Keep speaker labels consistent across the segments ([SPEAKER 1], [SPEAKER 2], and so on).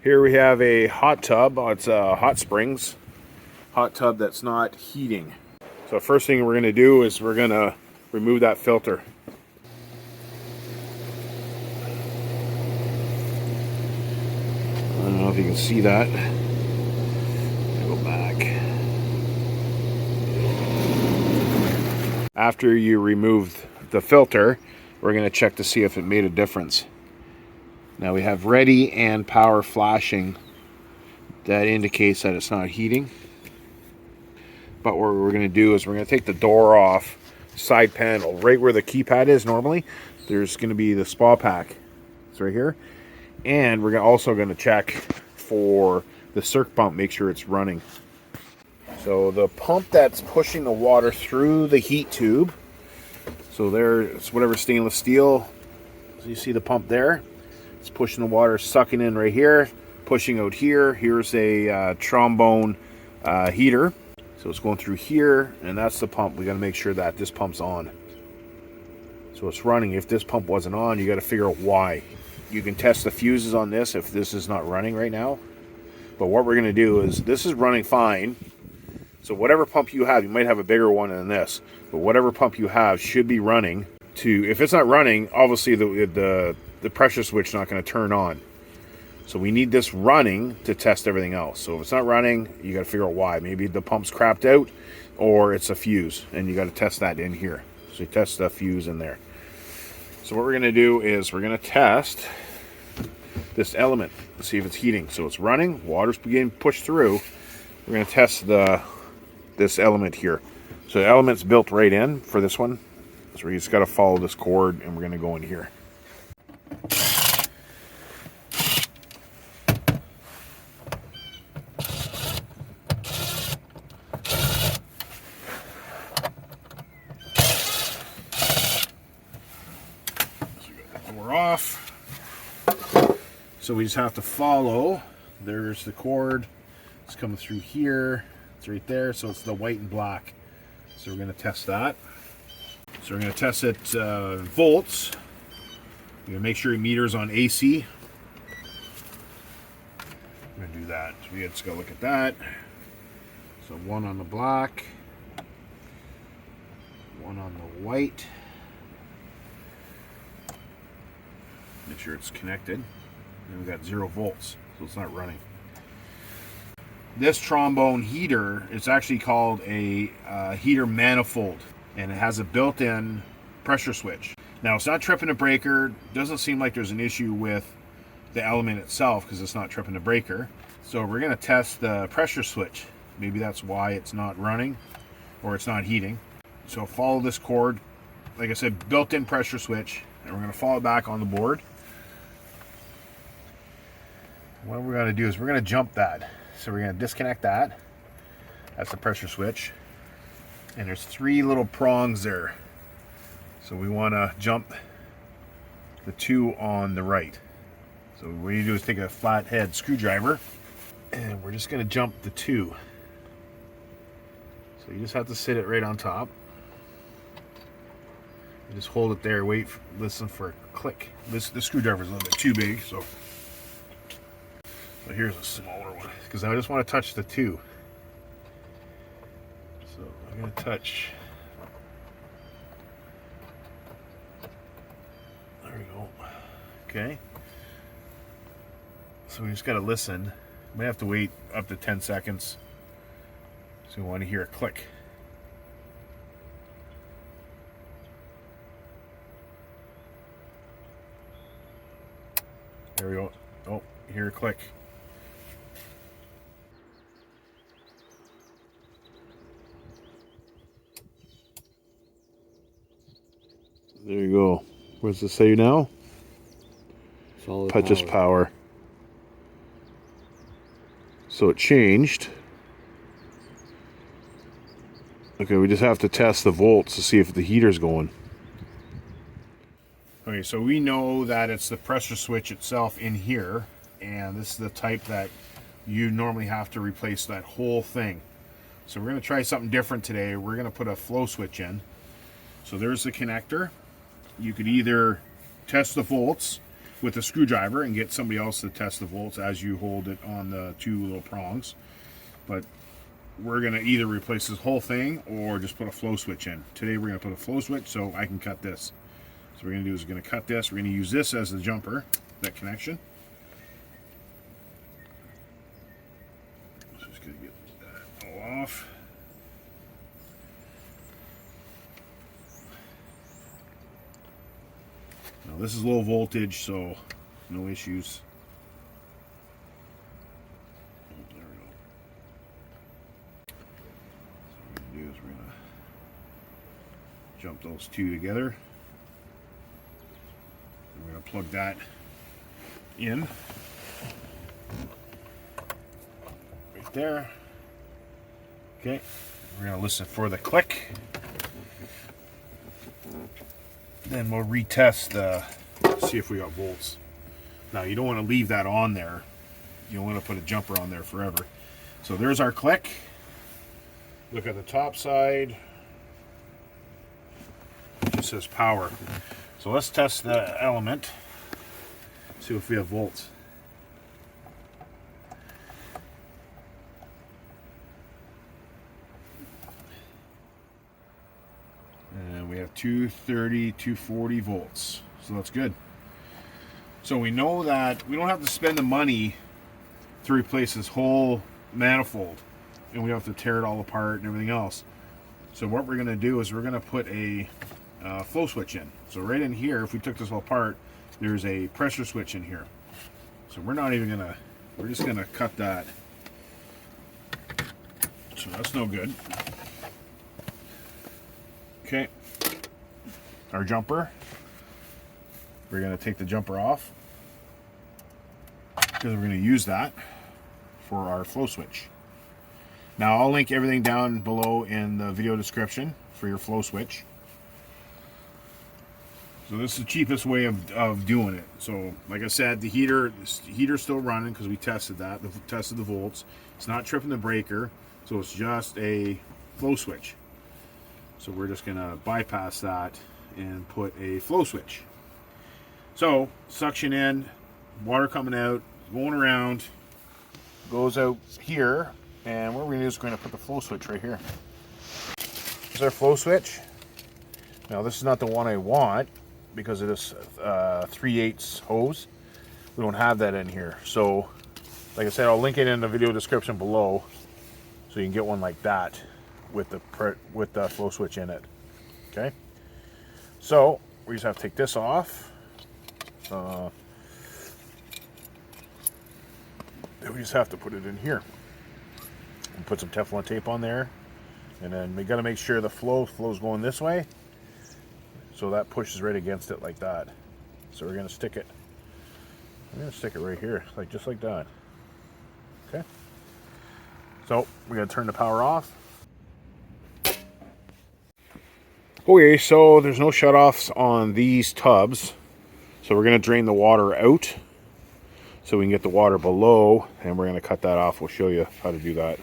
[SPEAKER 1] Here we have a hot tub. It's a hot springs hot tub that's not heating. So first thing we're going to do is we're going to remove that filter. I don't know if you can see that. Go back. After you remove the filter, we're going to check to see if it made a difference. Now we have ready and power flashing. That indicates that it's not heating. But what we're going to do is we're going to take the door off, side panel, right where the keypad is normally. There's going to be the spa pack. It's right here. And we're also going to check for the circ pump, make sure it's running. So the pump that's pushing the water through the heat tube, so there, it's whatever stainless steel. So you see the pump there. It's pushing the water, sucking in right here, pushing out here. Here's a trombone heater. So it's going through here, and that's the pump. We got to make sure that this pump's on. So it's running. If this pump wasn't on, you got to figure out why. You can test the fuses on this if this is not running right now. But what we're going to do is, this is running fine. So whatever pump you have, you might have a bigger one than this, but whatever pump you have should be running. If it's not running, obviously the pressure switch is not going to turn on. So we need this running to test everything else. So if it's not running, you got to figure out why. Maybe the pump's crapped out, or it's a fuse, and you got to test that in here. So you test the fuse in there. So what we're going to do is we're going to test this element to see if it's heating. So it's running, water's beginning to push through. We're going to test this element here. So the element's built right in for this one. So we just got to follow this cord, and we're going to go in here. Off. So we just have to follow. There's the cord. It's coming through here. It's right there. So it's the white and black. So we're going to test that. So we're going to test it volts. We're going to make sure your meter's on AC. We're going to do that. So we just go look at that. So one on the black, one on the white. Make sure it's connected. And we've got 0 volts, so it's not running. This trombone heater is actually called a heater manifold, and it has a built-in pressure switch. Now, it's not tripping a breaker. Doesn't seem like there's an issue with the element itself because it's not tripping a breaker. So we're going to test the pressure switch. Maybe that's why it's not running or it's not heating. So follow this cord. Like I said, built-in pressure switch, and we're going to follow it back on the board. What we're going to do is we're going to jump that. So we're going to disconnect that. That's the pressure switch. And there's 3 little prongs there. So we want to jump the 2 on the right. So what you do is take a flathead screwdriver, and we're just going to jump the 2. So you just have to sit it right on top. You just hold it there, listen for a click. The screwdriver is a little bit too big, so here's a smaller one, because I just want to touch the 2. So I'm going to touch. There we go. Okay. So we just got to listen. We may have to wait up to 10 seconds. So we want to hear a click. There we go. Oh, you hear a click. There you go. What does it say now?
[SPEAKER 2] Solid
[SPEAKER 1] Touches power. So it changed. Okay, we just have to test the volts to see if the heater's going. Okay, so we know that it's the pressure switch itself in here, and this is the type that you normally have to replace that whole thing. So we're going to try something different today. We're going to put a flow switch in. So there's the connector. You could either test the volts with a screwdriver and get somebody else to test the volts as you hold it on the two little prongs. But we're going to either replace this whole thing or just put a flow switch in. Today we're going to put a flow switch so I can cut this. So what we're going to do is we're going to cut this. We're going to use this as the jumper, that connection. So just going to get that all off. Now this is low voltage, so no issues. Oh, there we go. So what we're going to do is we're going to jump those two together. And we're going to plug that in. Right there. Okay. We're going to listen for the click. Then we'll retest see if we got volts. Now you don't want to leave that on there. You don't want to put a jumper on there forever. So there's our click. Look at the top side. It just says power. So let's test the element. See if we have volts. And we have 230, 240 volts. So that's good. So we know that we don't have to spend the money to replace this whole manifold. And we don't have to tear it all apart and everything else. So what we're going to do is we're going to put a flow switch in. So right in here, if we took this all apart, there's a pressure switch in here. So we're not even going to, we're just going to cut that. So that's no good. Okay, our jumper, we're going to take the jumper off because we're going to use that for our flow switch. Now I'll link everything down below in the video description for your flow switch. So this is the cheapest way of doing it. So like I said, the heater's still running because we tested that, tested the volts. It's not tripping the breaker, so it's just a flow switch. So we're just going to bypass that and put a flow switch. So suction in, water coming out, going around, goes out here, and what we're going to do is we're going to put the flow switch right here. This is our flow switch. Now this is not the one I want because it is 3/8 hose. We don't have that in here. So like I said, I'll link it in the video description below so you can get one like that with the flow switch in it. Okay, so we just have to take this off. Then we just have to put it in here and put some Teflon tape on there, and then we got to make sure the flow's going this way, so that pushes right against it like that. So we're gonna stick it. I'm gonna stick it right here, like just like that. Okay. So we're gonna turn the power off. Okay, so there's no shutoffs on these tubs. So we're going to drain the water out so we can get the water below, and we're going to cut that off. We'll show you how to do that.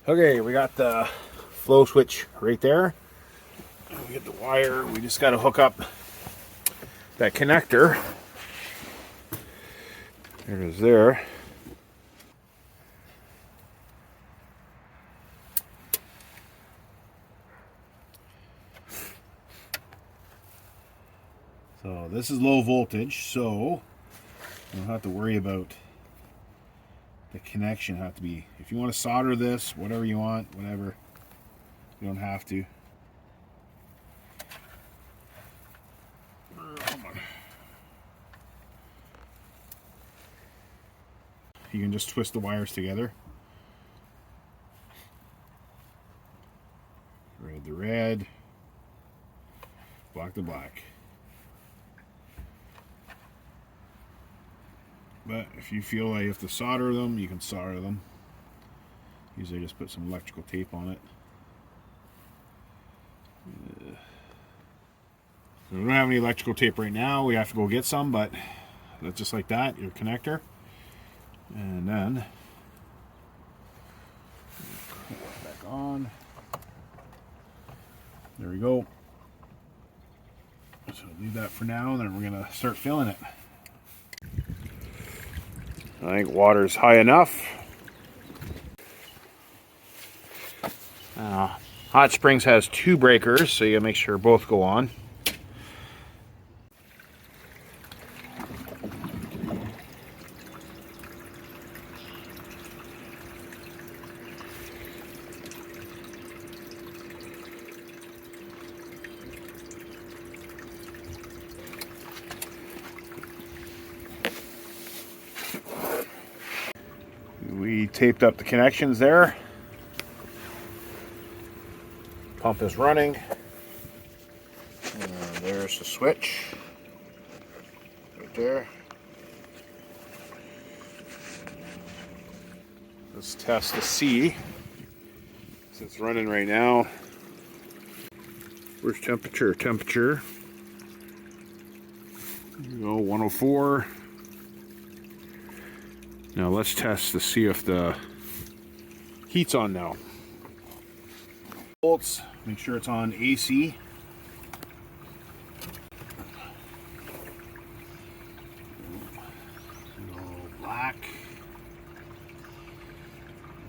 [SPEAKER 1] Okay, we got the flow switch right there. We get the wire. We just got to hook up that connector. There it is there. So this is low voltage, so you don't have to worry about the connection. Have to be, if you want to solder this, whatever you want, whatever, you don't have to. Come on. You can just twist the wires together. Red to red, black to black. But if you feel like you have to solder them, you can solder them. Usually just put some electrical tape on it. So we don't have any electrical tape right now. We have to go get some, but that's just like that, your connector. And then put it back on. There we go. So leave that for now, and then we're gonna start filling it. I think water's high enough. Hot Springs has 2 breakers, so you gotta make sure both go on. We taped up the connections there. Pump is running. And there's the switch. Right there. Let's test the C. So it's running right now. Where's temperature? Temperature. There we go, 104. Now let's test to see if the heat's on now. Volts, make sure it's on AC. Go black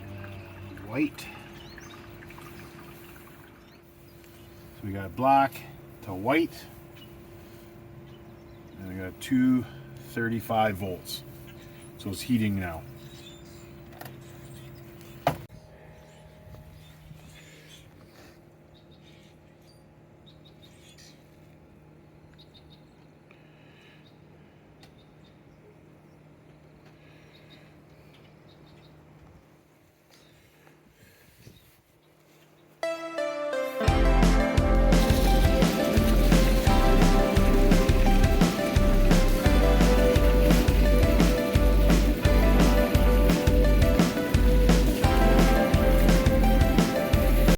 [SPEAKER 1] and white. So we got black to white, and we got 235 volts. So it's heating now.